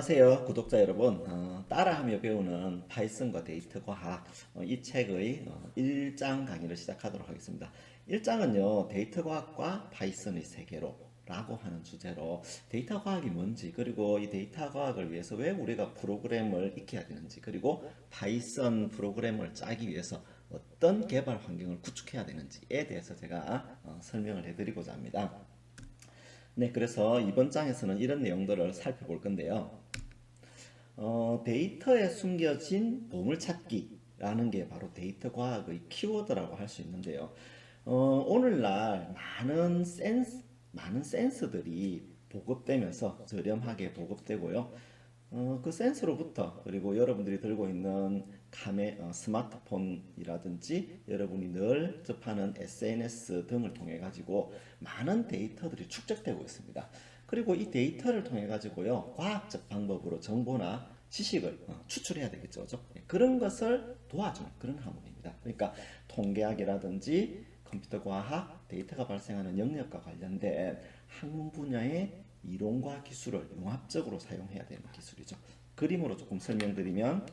안녕하세요 구독자 여러분. 따라하며 배우는 파이썬과 데이터 과학, 이 책의 1장 강의를 시작하도록 하겠습니다. 1장은요 데이터 과학과 파이썬의 세계로 라고 하는 주제로 데이터 과학이 뭔지, 그리고 이 데이터 과학을 위해서 왜 우리가 프로그램을 익혀야 되는지, 그리고 파이썬 프로그램을 짜기 위해서 어떤 개발 환경을 구축해야 되는지에 대해서 제가 설명을 해드리고자 합니다. 네, 그래서 이번 장에서는 이런 내용들을 살펴볼 건데요. 데이터에 숨겨진 보물찾기라는 게 바로 데이터 과학의 키워드라고 할 수 있는데요. 오늘날 많은 센서들이 보급되면서 저렴하게 보급되고요. 그 센서로부터, 그리고 여러분들이 들고 있는 스마트폰이라든지 여러분이 늘 접하는 SNS 등을 통해 가지고 많은 데이터들이 축적되고 있습니다. 그리고 이 데이터를 통해 가지고요 과학적 방법으로 정보나 지식을 추출해야 되겠죠, 그죠? 그런 것을 도와주는 그런 학문입니다. 그러니까 통계학이라든지 컴퓨터 과학, 데이터가 발생하는 영역과 관련된 학문 분야의 이론과 기술을 융합적으로 사용해야 되는 기술이죠. 그림으로 조금 설명드리면,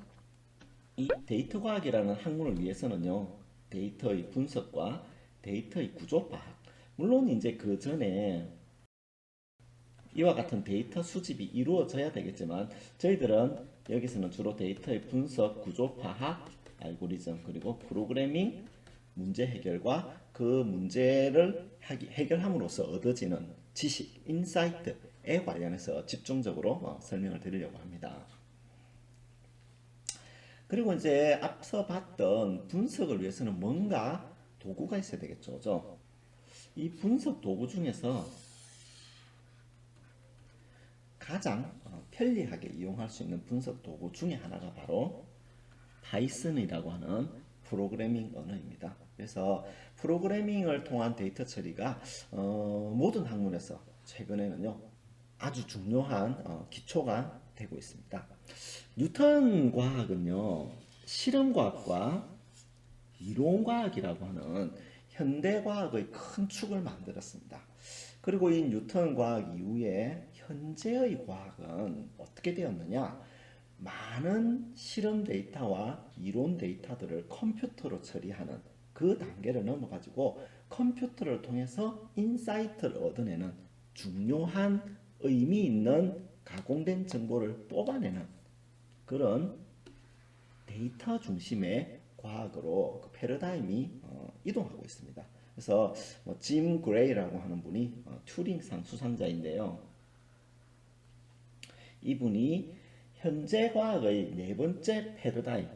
이 데이터 과학이라는 학문을 위해서는요 데이터의 분석과 데이터의 구조 파악, 물론 이제 그 전에 이와 같은 데이터 수집이 이루어져야 되겠지만, 저희들은 여기서는 주로 데이터의 분석, 구조 파악, 알고리즘, 그리고 프로그래밍, 문제 해결과 그 문제를 해결함으로써 얻어지는 지식, 인사이트에 관련해서 집중적으로 설명을 드리려고 합니다. 그리고 이제 앞서 봤던 분석을 위해서는 뭔가 도구가 있어야 되겠죠, 그죠? 이 분석 도구 중에서 가장 편리하게 이용할 수 있는 분석 도구 중에 하나가 바로 파이썬이라고 하는 프로그래밍 언어입니다. 그래서 프로그래밍을 통한 데이터 처리가 모든 학문에서 최근에는요 아주 중요한 기초가 되고 있습니다. 뉴턴 과학은요 실험과학과 이론과학이라고 하는 현대과학의 큰 축을 만들었습니다. 그리고 이 뉴턴 과학 이후에 현재의 과학은 어떻게 되었느냐? 많은 실험 데이터와 이론 데이터들을 컴퓨터로 처리하는 그 단계를 넘어가지고 컴퓨터를 통해서 인사이트를 얻어내는 중요한 의미 있는 가공된 정보를 뽑아내는 그런 데이터 중심의 과학으로 그 패러다임이 이동하고 있습니다. 그래서 짐 그레이라고 하는 분이 튜링상 수상자인데요. 이분이 현재 과학의 네 번째 패러다임,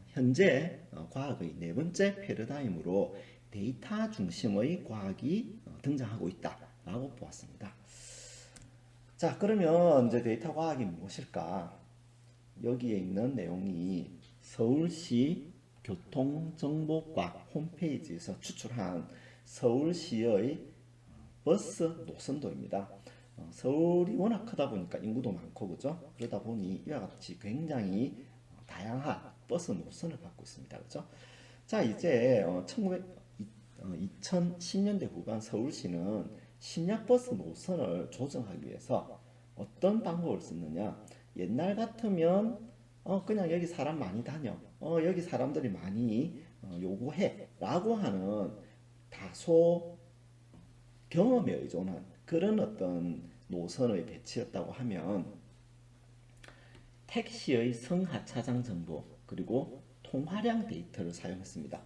현재 과학의 네 번째 패러다임으로 데이터 중심의 과학이 등장하고 있다라고 보았습니다. 자, 그러면 이제 데이터 과학이 무엇일까? 여기에 있는 내용이 서울시 교통정보과학 홈페이지에서 추출한 서울시의 버스 노선도입니다. 서울이 워낙 크다 보니까 인구도 많고, 그죠? 그러다 보니 이와 같이 굉장히 다양한 버스 노선을 갖고 있습니다. 그죠? 자, 이제 2010년대 후반 서울시는 심야버스 노선을 조정하기 위해서 어떤 방법을 썼느냐? 옛날 같으면 그냥 여기 사람 많이 다녀, 여기 사람들이 많이 요구해 라고 하는 다소 경험에 의존한 그런 어떤 노선의 배치였다고 하면, 택시의 성하차장 정보 그리고 통화량 데이터를 사용했습니다.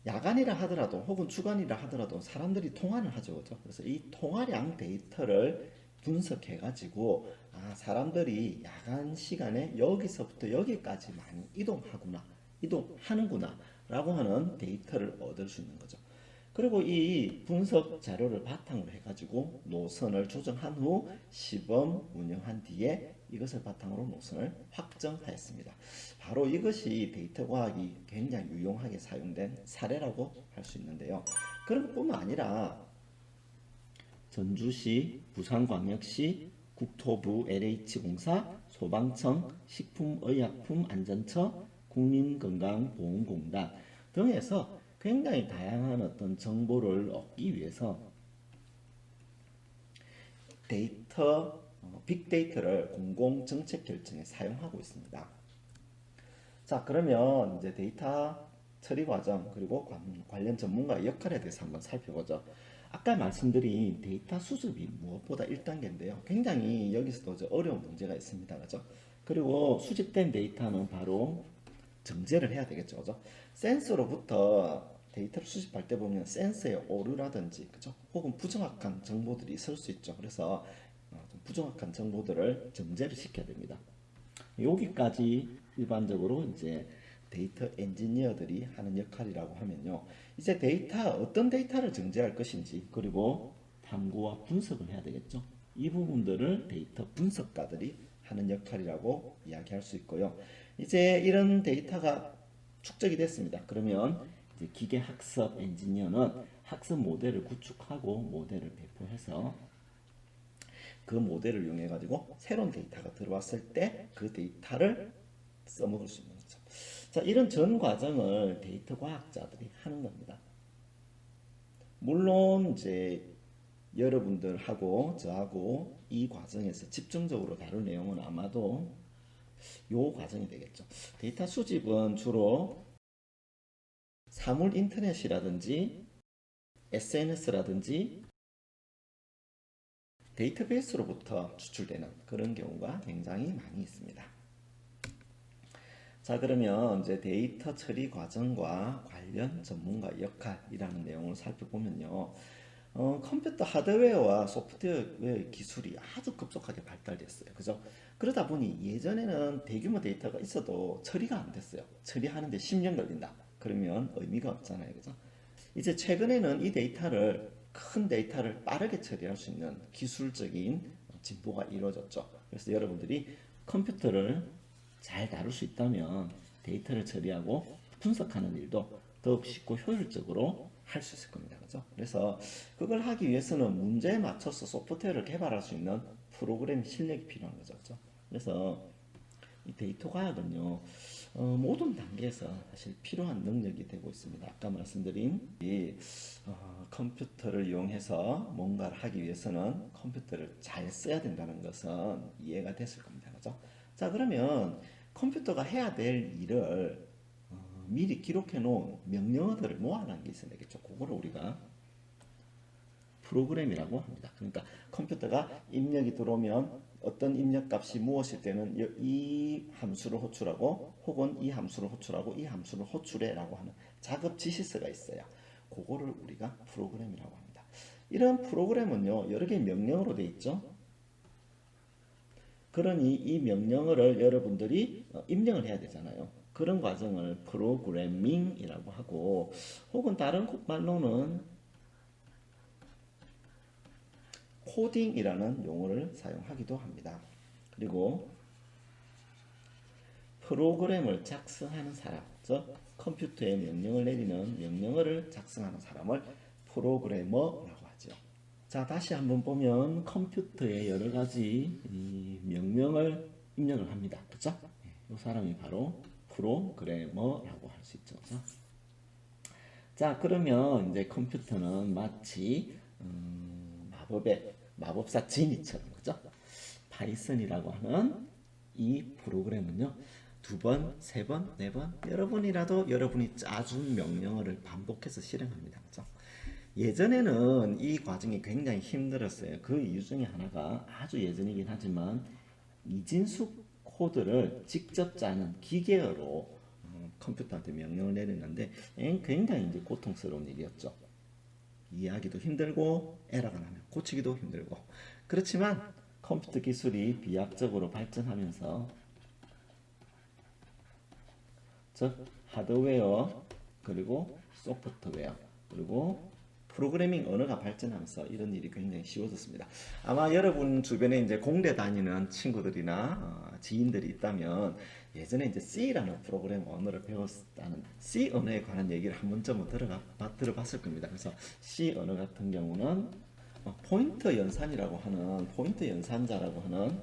야간이라 하더라도 혹은 주간이라 하더라도 사람들이 통화를 하죠, 그죠? 그래서 이 통화량 데이터를 분석해 가지고 사람들이 야간 시간에 여기서부터 여기까지 많이 이동하는구나 라고 하는 데이터를 얻을 수 있는 거죠. 그리고 이 분석 자료를 바탕으로 해가지고 노선을 조정한 후 시범 운영한 뒤에 이것을 바탕으로 노선을 확정하였습니다. 바로 이것이 데이터 과학이 굉장히 유용하게 사용된 사례라고 할 수 있는데요. 그런 것뿐만 아니라 전주시, 부산광역시, 국토부 LH공사, 소방청, 식품의약품안전처, 국민건강보험공단 등에서 굉장히 다양한 어떤 정보를 얻기 위해서 데이터 빅데이터를 공공 정책 결정에 사용하고 있습니다. 자, 그러면 이제 데이터 처리 과정 그리고 관련 전문가의 역할에 대해서 한번 살펴보죠. 아까 말씀드린 데이터 수집이 무엇보다 1단계인데요. 굉장히 여기서도 어려운 문제가 있습니다. 그죠? 그리고 수집된 데이터는 바로 정제를 해야 되겠죠. 그죠? 센서로부터 데이터를 수집할 때 보면 센서의 오류라든지, 그죠? 혹은 부정확한 정보들이 있을 수 있죠. 그래서 좀 부정확한 정보들을 정제를 시켜야 됩니다. 여기까지 일반적으로 이제 데이터 엔지니어들이 하는 역할이라고 하면요. 이제 어떤 데이터를 정제할 것인지, 그리고 탐구와 분석을 해야 되겠죠. 이 부분들을 데이터 분석가들이 하는 역할이라고 이야기할 수 있고요. 이제 이런 데이터가 축적이 됐습니다. 그러면 이제 기계 학습 엔지니어는 학습 모델을 구축하고 모델을 배포해서 그 모델을 이용해 가지고 새로운 데이터가 들어왔을 때 그 데이터를 써먹을 수 있는 거죠. 자, 이런 전 과정을 데이터 과학자들이 하는 겁니다. 물론 이제 여러분들하고 저하고 이 과정에서 집중적으로 다룰 내용은 아마도 요 과정이 되겠죠. 데이터 수집은 주로 사물 인터넷이라든지 SNS라든지 데이터베이스로부터 추출되는 그런 경우가 굉장히 많이 있습니다. 자, 그러면 이제 데이터 처리 과정과 관련 전문가 역할이라는 내용을 살펴보면요. 컴퓨터 하드웨어와 소프트웨어 기술이 아주 급속하게 발달됐어요. 그죠? 그러다 보니 예전에는 대규모 데이터가 있어도 처리가 안 됐어요. 처리하는데 10년 걸린다. 그러면 의미가 없잖아요. 그죠? 이제 최근에는 이 데이터를 큰 데이터를 빠르게 처리할 수 있는 기술적인 진보가 이루어졌죠. 그래서 여러분들이 컴퓨터를 잘 다룰 수 있다면 데이터를 처리하고 분석하는 일도 더욱 쉽고 효율적으로 할 수 있을 겁니다. 그죠? 그래서 그걸 하기 위해서는 문제에 맞춰서 소프트웨어를 개발할 수 있는 프로그램 실력이 필요한 거죠. 그죠? 그래서 이 데이터 과학은요, 모든 단계에서 사실 필요한 능력이 되고 있습니다. 아까 말씀드린 이 컴퓨터를 이용해서 뭔가를 하기 위해서는 컴퓨터를 잘 써야 된다는 것은 이해가 됐을 겁니다. 그죠? 자, 그러면 컴퓨터가 해야 될 일을 미리 기록해 놓은 명령어들을 모아놓은 게 있어야 되겠죠. 그거를 우리가 프로그램이라고 합니다. 그러니까 컴퓨터가 입력이 들어오면 어떤 입력 값이 무엇일 때는 이 함수를 호출하고 혹은 이 함수를 호출하고 이 함수를 호출해라고 하는 작업 지시서가 있어요. 그거를 우리가 프로그램이라고 합니다. 이런 프로그램은요, 여러 개의 명령어로 되어 있죠. 그러니 이 명령어를 여러분들이 입력을 해야 되잖아요. 그런 과정을 프로그래밍이라고 하고, 혹은 다른 말로는 코딩이라는 용어를 사용하기도 합니다. 그리고 프로그램을 작성하는 사람, 즉 컴퓨터에 명령을 내리는 명령어를 작성하는 사람을 프로그래머라고 하죠. 자, 다시 한번 보면 컴퓨터에 여러 가지 이 명령을 입력을 합니다. 그렇죠? 이 사람이 바로 프로그래머라고 할 수 있죠. 그렇죠? 자, 그러면 이제 컴퓨터는 마치 마법사 지니처럼, 그죠? 파이썬이라고 하는 이 프로그램은요, 2번, 3번, 4번, 여러 번이라도 여러분이 짜준 명령어를 반복해서 실행합니다. 그죠? 예전에는 이 과정이 굉장히 힘들었어요. 그 이유 중에 하나가 아주 예전이긴 하지만 이진숙 코드를 직접 짜는 기계어로 컴퓨터한테 명령을 내렸는데 굉장히 이제 고통스러운 일이었죠. 이해하기도 힘들고 에러가 나면 고치기도 힘들고. 그렇지만 컴퓨터 기술이 비약적으로 발전하면서, 즉 하드웨어 그리고 소프트웨어 그리고 프로그래밍 언어가 발전하면서 이런 일이 굉장히 쉬워졌습니다. 아마 여러분 주변에 이제 공대 다니는 친구들이나 지인들이 있다면 예전에 이제 C라는 프로그래밍 언어를 배웠다는 C 언어에 관한 얘기를 한 번쯤은 들어봤을 겁니다. 그래서 C 언어 같은 경우는 포인터 연산이라고 하는 포인터 연산자라고 하는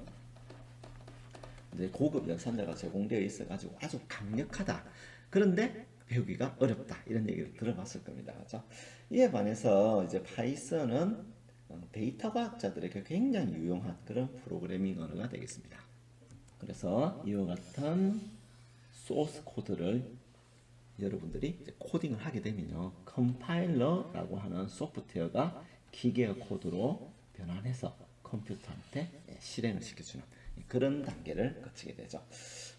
이제 고급 연산자가 제공되어 있어가지고 아주 강력하다. 그런데 배우기가 어렵다. 이런 얘기를 들어봤을 겁니다. 그렇죠? 이에 반해서 이제 파이썬은 데이터 과학자들에게 굉장히 유용한 그런 프로그래밍 언어가 되겠습니다. 그래서 이와 같은 소스 코드를 여러분들이 이제 코딩을 하게 되면요, 컴파일러라고 하는 소프트웨어가 기계어 코드로 변환해서 컴퓨터한테 실행을 시켜주는 그런 단계를 거치게 되죠.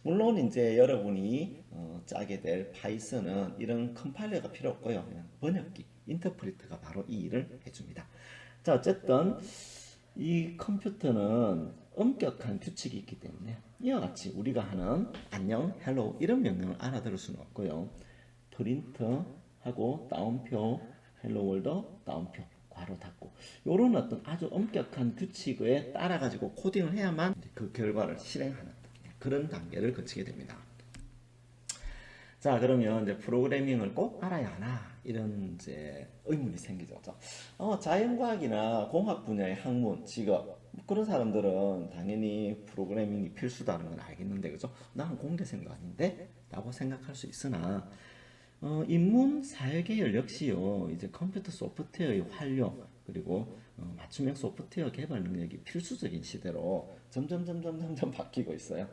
물론 이제 여러분이 짜게 될 파이썬은 이런 컴파일러가 필요 없고요, 그냥 번역기, 인터프리터가 바로 이 일을 해줍니다. 자, 어쨌든 이 컴퓨터는 엄격한 규칙이 있기 때문에 이와 같이 우리가 하는 안녕, 헬로 이런 명령을 알아들을 수는 없고요. 프린트하고 따옴표, 헬로 월드 따옴표, 괄호 닫고 이런 어떤 아주 엄격한 규칙에 따라 가지고 코딩을 해야만 그 결과를 실행하는 그런 단계를 거치게 됩니다. 자, 그러면 이제 프로그래밍을 꼭 알아야 하나 이런 이제 의문이 생기죠. 자연과학이나 공학 분야의 학문, 직업 그런 사람들은 당연히 프로그래밍이 필수다는 건 알겠는데, 그죠? 나는 공대생도 아닌데? 라고 생각할 수 있으나 인문 사회계열 역시요, 이제 컴퓨터 소프트웨어의 활용 그리고 맞춤형 소프트웨어 개발 능력이 필수적인 시대로 점점 바뀌고 있어요.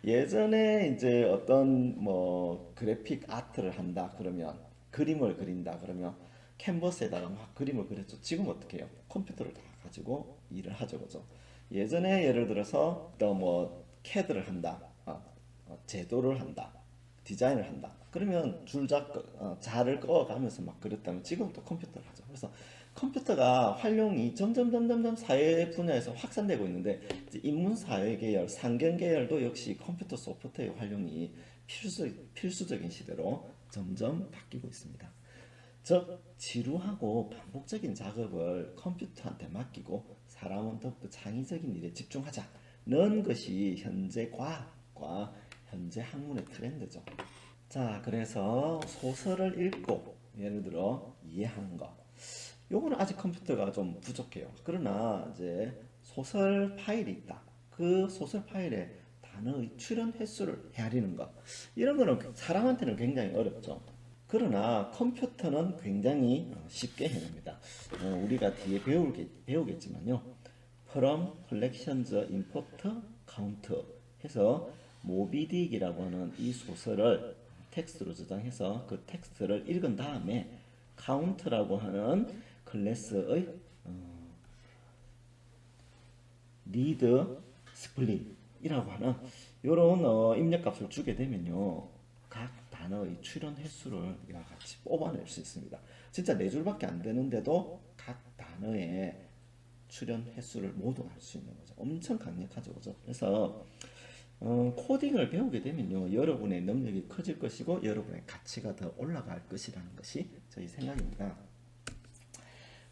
예전에 이제 어떤 뭐 그래픽 아트를 한다 그러면, 그림을 그린다 그러면 캔버스에다가 막 그림을 그렸죠. 지금 어떻게 해요? 컴퓨터를 다 가지고 일을 하죠, 그죠? 예전에 예를 들어서 또 뭐 캐드를 한다, 제도를 한다, 디자인을 한다. 그러면 자를 꺼가면서 막 그렸다면 지금 또 컴퓨터를 하죠. 그래서 컴퓨터가 활용이 점점 사회 분야에서 확산되고 있는데, 이제 인문사회 계열, 상경 계열도 역시 컴퓨터 소프트웨어 활용이 필수적인 시대로 점점 바뀌고 있습니다. 즉, 지루하고 반복적인 작업을 컴퓨터한테 맡기고 사람은 더욱더 창의적인 일에 집중하자는 것이 현재 과학과 현재 학문의 트렌드죠. 자, 그래서 소설을 읽고 예를 들어 이해하는 것, 요거는 아직 컴퓨터가 좀 부족해요. 그러나 이제 소설 파일이 있다. 그 소설 파일에 단어의 출연 횟수를 헤아리는 것, 이런 거는 사람한테는 굉장히 어렵죠. 그러나 컴퓨터는 굉장히 쉽게 해냅니다. 우리가 뒤에 배우겠지만요. from collections import count 해서 모비딕이라고 하는 이 소설을 텍스트로 저장해서 그 텍스트를 읽은 다음에 count라고 하는 클래스의 read split이라고 하는 이런 입력값을 주게 되면요, 각 단어의 출연 횟수를 이와 같이 뽑아낼 수 있습니다. 진짜 4줄밖에 안 되는데도 각 단어의 출연 횟수를 모두 알 수 있는 거죠. 엄청 강력하죠, 그죠? 그래서 코딩을 배우게 되면요, 여러분의 능력이 커질 것이고 여러분의 가치가 더 올라갈 것이라는 것이 저희 생각입니다.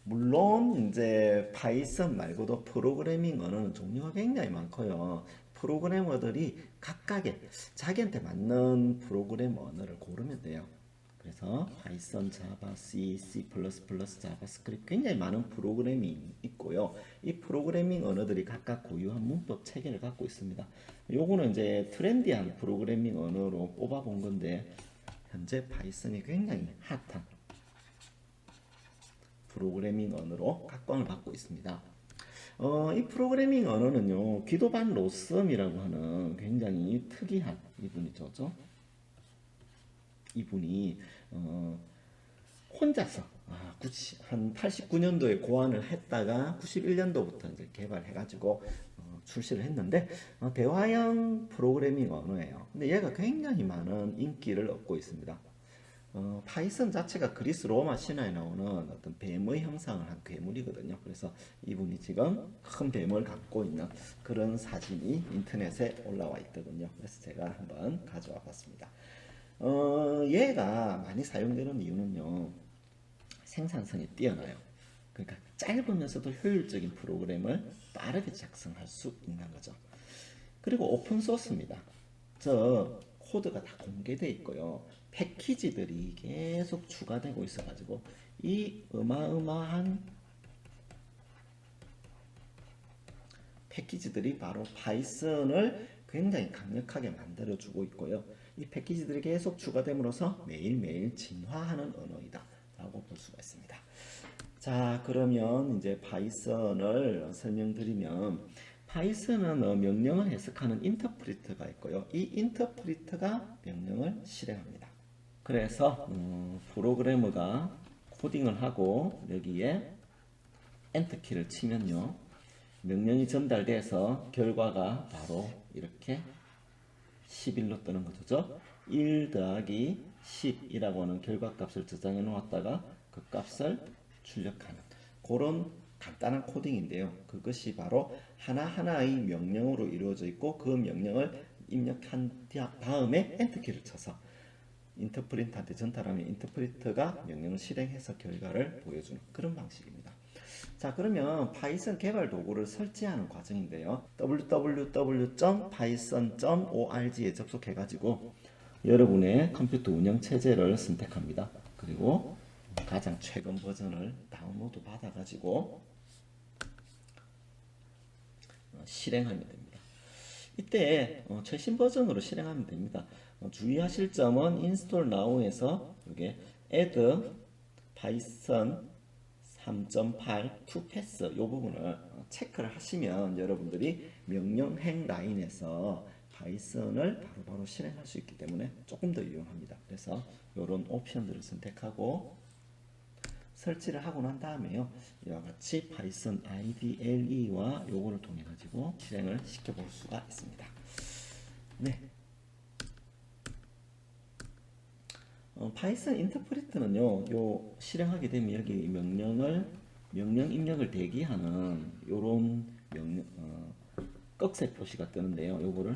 물론 이제 파이썬 말고도 프로그래밍 언어는 종류가 굉장히 많고요. 프로그래머들이 각각의 자기한테 맞는 프로그램 언어를 고르면 돼요. 그래서 파이썬, 자바, C, C++, 자바스크립트 굉장히 많은 프로그래밍이 있고요. 이 프로그래밍 언어들이 각각 고유한 문법 체계를 갖고 있습니다. 요거는 이제 트렌디한 프로그래밍 언어로 뽑아본 건데, 현재 파이썬이 굉장히 핫한 프로그래밍 언어로 각광을 받고 있습니다. 이 프로그래밍 언어는요, 기도반 로썸이라고 하는 굉장히 특이한 이분이죠. 이분이 혼자서 한 89년도에 고안을 했다가 91년도부터 이제 개발해가지고 출시를 했는데, 대화형 프로그래밍 언어예요. 근데 얘가 굉장히 많은 인기를 얻고 있습니다. 파이썬 자체가 그리스 로마 신화에 나오는 어떤 뱀의 형상을 한 괴물이거든요. 그래서 이분이 지금 큰 뱀을 갖고 있는 그런 사진이 인터넷에 올라와 있더군요. 그래서 제가 한번 가져와 봤습니다. 얘가 많이 사용되는 이유는요, 생산성이 뛰어나요. 그러니까 짧으면서도 효율적인 프로그램을 빠르게 작성할 수 있는 거죠. 그리고 오픈 소스입니다. 저 코드가 다 공개되어 있고요. 패키지들이 계속 추가되고 있어가지고 이 어마어마한 패키지들이 바로 파이썬을 굉장히 강력하게 만들어주고 있고요. 이 패키지들이 계속 추가됨으로써 매일매일 진화하는 언어이다 라고 볼 수가 있습니다. 자, 그러면 이제 파이썬을 설명드리면 파이썬은 명령을 해석하는 인터프리터가 있고요. 이 인터프리터가 명령을 실행합니다. 그래서 프로그래머가 코딩을 하고 여기에 엔터키를 치면요. 명령이 전달돼서 결과가 바로 이렇게 11로 뜨는 거죠. 1 더하기 10이라고 하는 결과값을 저장해 놓았다가 그 값을 출력하는 그런 간단한 코딩인데요. 그것이 바로 하나하나의 명령으로 이루어져 있고 그 명령을 입력한 다음에 엔터키를 쳐서 인터프리터한테 전달하면 인터프리터가 명령을 실행해서 결과를 보여주는 그런 방식입니다. 자, 그러면 파이썬 개발 도구를 설치하는 과정인데요. www.python.org에 접속해가지고 여러분의 컴퓨터 운영 체제를 선택합니다. 그리고 가장 최근 버전을 다운로드 받아가지고 실행하면 됩니다. 이때 최신 버전으로 실행하면 됩니다. 주의하실 점은 install now에서 이게 add python 3.8 to pass 이 부분을 체크를 하시면 여러분들이 명령행 라인에서 파이썬을 바로바로 실행할 수 있기 때문에 조금 더 유용합니다. 그래서 이런 옵션들을 선택하고 설치를 하고 난 다음에요. 이와 같이 파이썬 IDLE와 요거를 통해 가지고 실행을 시켜볼 수가 있습니다. 네. 파이썬 인터프리터는요, 요 실행하게 되면 여기 명령 입력을 대기하는 요런 꺽쇠 표시가 뜨는데요. 요거를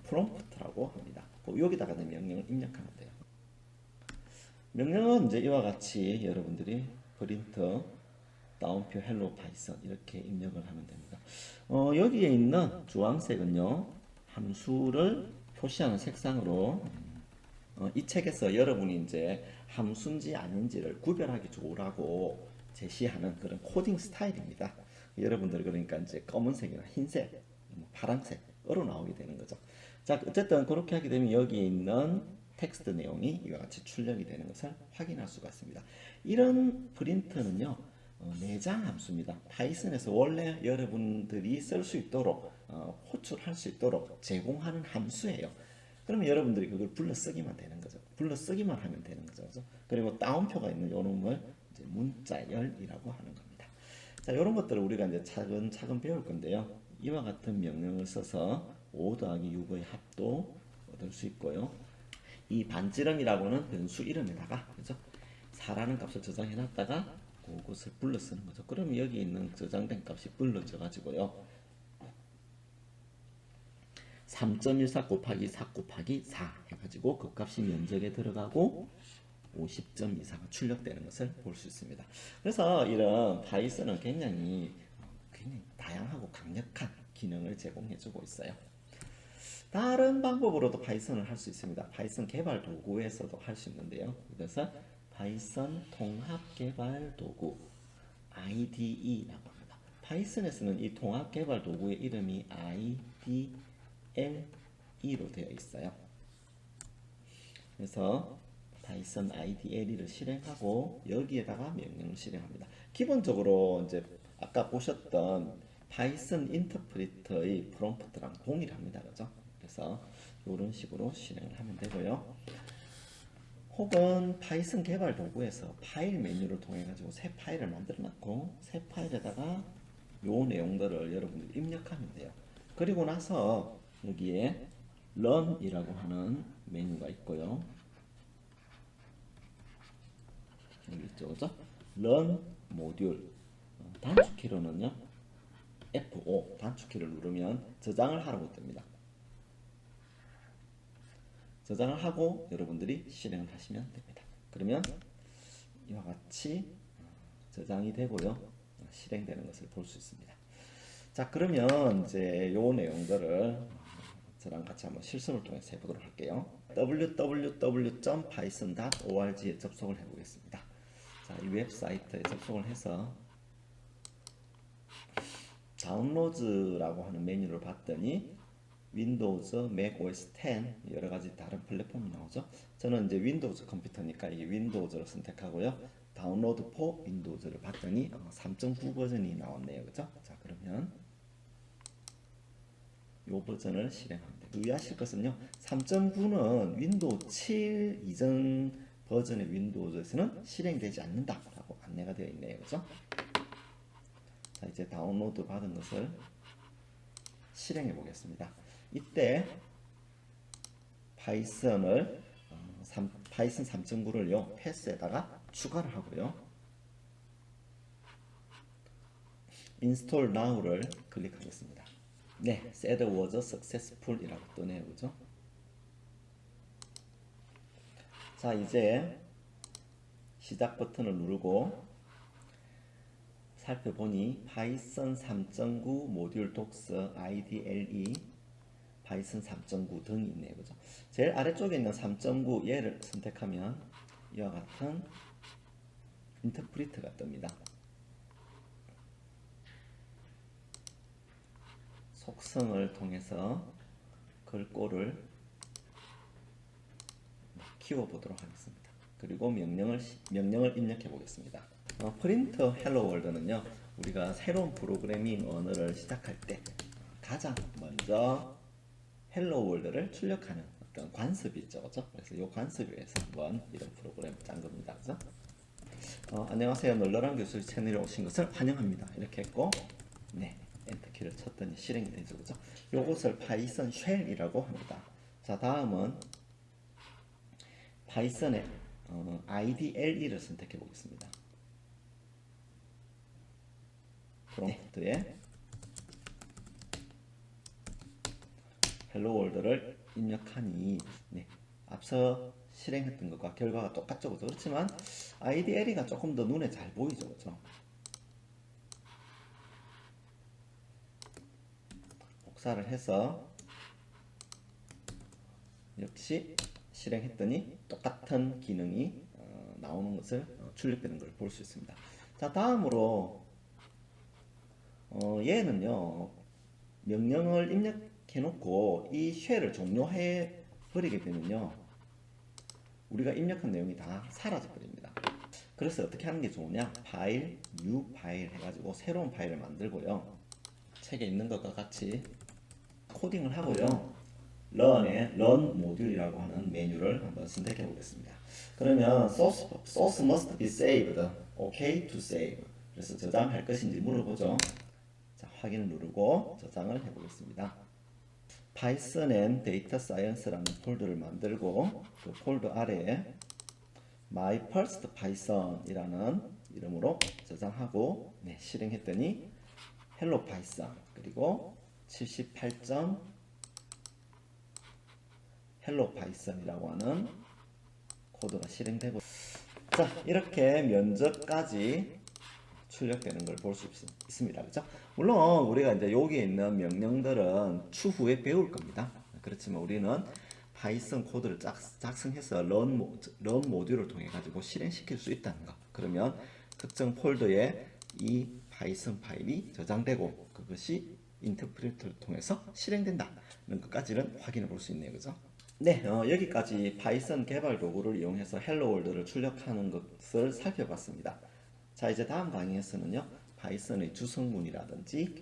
프롬프트라고 합니다. 여기다가 명령을 입력하면 돼요. 명령은 이제 이와 같이 여러분들이 프린트 다운표 헬로 파이썬 이렇게 입력을 하면 됩니다. 여기에 있는 주황색은요, 함수를 표시하는 색상으로 이 책에서 여러분이 이제 함수인지 아닌지를 구별하기 좋으라고 제시하는 그런 코딩 스타일입니다. 여러분들 그러니까 이제 검은색이나 흰색, 파란색으로 나오게 되는 거죠. 자, 어쨌든 그렇게 하게 되면 여기에 있는 텍스트 내용이 이와 같이 출력이 되는 것을 확인할 수가 있습니다. 이런 프린트는요, 내장 함수입니다. 파이썬에서 원래 여러분들이 쓸 수 있도록 호출할 수 있도록 제공하는 함수예요. 그러면 여러분들이 그걸 불러 쓰기만 되는 거죠. 불러 쓰기만 하면 되는 거죠. 그죠? 그리고 다운표가 있는 요놈을 이제 문자열이라고 하는 겁니다. 자, 이런 것들을 우리가 이제 차근차근 배울 건데요. 이와 같은 명령을 써서 5 더하기 6의 합도 얻을 수 있고요. 이 반지름이라고는 변수 이름에다가 그죠? 4라는 값을 저장해 놨다가 그것을 불러 쓰는 거죠. 그러면 여기 있는 저장된 값이 불러져 가지고요. 3.14 곱하기 4 곱하기 4 해가지고 그 값이 면적에 들어가고 50.24가 출력되는 것을 볼 수 있습니다. 그래서 이런 파이썬은 굉장히 다양하고 강력한 기능을 제공해주고 있어요. 다른 방법으로도 파이썬을 할 수 있습니다. 파이썬 개발 도구에서도 할 수 있는데요. 그래서 파이썬 통합 개발 도구 IDE라고 합니다. 파이썬에서는 이 통합 개발 도구의 이름이 IDLE로 되어 있어요. 그래서 파이썬 IDLE를 실행하고 여기에다가 명령을 실행합니다. 기본적으로 이제 아까 보셨던 파이썬 인터프리터의 프롬프트랑 동일합니다. 그죠? 그래서 이런 식으로 실행을 하면 되고요. 혹은 파이썬 개발 도구에서 파일 메뉴를 통해 가지고 새 파일을 만들어 놨고 새 파일에다가 요 내용들을 여러분들이 입력하면 돼요. 그리고 나서 여기에 run이라고 하는 메뉴가 있고요. 여기 있죠, 그죠? run 모듈 단축키로는요 F5 단축키를 누르면 저장을 하라고 뜹니다. 저장을 하고 여러분들이 실행을 하시면 됩니다. 그러면 이와 같이 저장이 되고요. 실행되는 것을 볼 수 있습니다. 자, 그러면 이제 요 내용들을 저랑 같이 한번 실습을 통해서 해보도록 할게요. www.python.org에 접속을 해보겠습니다. 자, 이 웹사이트에 접속을 해서 다운로드라고 하는 메뉴를 봤더니 윈도우즈, 맥 OS X 여러 가지 다른 플랫폼이 나오죠. 저는 이제 윈도우즈 컴퓨터니까 이게 윈도우즈를 선택하고요. 다운로드 포 윈도우즈를 봤더니 3.9 버전이 나왔네요. 그죠? 자, 그러면 이 버전을 실행하면 돼요. 유의하실 것은요, 3.9는 윈도우 7 이전 버전의 윈도우즈에서는 실행되지 않는다라고 안내가 되어 있네요. 그죠? 자, 이제 다운로드 받은 것을 실행해 보겠습니다. 이때 파이썬을 파이썬 3.9를요 패스에다가 추가를 하고요. Install Now를 클릭하겠습니다. 네, Set was successful 이라고 뜨네요. 그죠? 자, 이제 시작 버튼을 누르고 살펴보니 파이썬 3.9 모듈 독스 IDLE 파이썬 3.9 등이 있네요. 그죠? 제일 아래쪽에 있는 3.9 얘를 선택하면 이와 같은 인터프리트가 뜹니다. 속성을 통해서 글꼴을 키워보도록 하겠습니다. 그리고 명령을 입력해 보겠습니다. 프린트 헬로 월드는요, 우리가 새로운 프로그래밍 언어를 시작할 때 가장 먼저 헬로 월드를 출력하는 어떤 관습이 있죠. 그렇죠? 그래서 이 관습 위해서 한번 이런 프로그램을 짠 겁니다. 그죠? 안녕하세요. 널널한 교수 채널에 오신 것을 환영합니다. 이렇게 했고, 네, 엔터키를 쳤더니 실행이 되죠. 그죠? 요것을 파이썬 쉘이라고 합니다. 자, 다음은 파이썬의 IDLE를 선택해 보겠습니다. 프롬프트에 헬로 월드를 입력하니, 네, 앞서 실행했던 것과 결과가 똑같죠. 그죠? 그렇지만 IDLE가 조금 더 눈에 잘 보이죠. 그죠? 복사를 해서 역시 실행했더니 똑같은 기능이 나오는 것을 출력되는 걸 볼 수 있습니다. 자, 다음으로 얘는요, 명령을 입력해 놓고 이 쉘을 종료해 버리게 되면요, 우리가 입력한 내용이 다 사라져 버립니다. 그래서 어떻게 하는 게 좋으냐, 파일, new 파일 해가지고 새로운 파일을 만들고요, 책에 있는 것과 같이 코딩을 하고요, 런의 run 모듈이라고 하는 메뉴를 한번 선택해 보겠습니다. 그러면 source must be saved, OK to save. 그래서 저장할 것인지 물어보죠. 자, 확인을 누르고 저장을 해보겠습니다. Python and Data Science라는 폴더를 만들고 그 폴더 아래에 My First Python이라는 이름으로 저장하고, 네, 실행했더니 Hello Python 그리고 78점 헬로 파이썬이라고 하는 코드가 실행되고, 자, 이렇게 면접까지 출력되는 걸 볼 수 있습니다. 그렇죠? 물론 우리가 이제 여기에 있는 명령들은 추후에 배울 겁니다. 그렇지만 우리는 파이썬 코드를 작성해서 런 모듈을 통해 가지고 실행시킬 수 있다는 거. 그러면 특정 폴더에 이 파이썬 파일이 저장되고 그것이 인터프리터를 통해서 실행된다는 것까지는 확인해 볼 수 있네요. 그죠? 네, 여기까지 파이썬 개발 도구를 이용해서 헬로 월드를 출력하는 것을 살펴봤습니다. 자, 이제 다음 강의에서는요, 파이썬의 주성문이라든지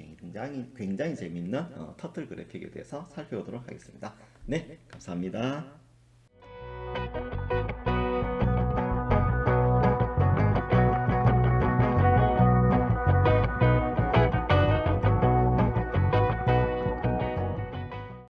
굉장히 재밌는 터틀 그래픽에 대해서 살펴보도록 하겠습니다. 네, 감사합니다.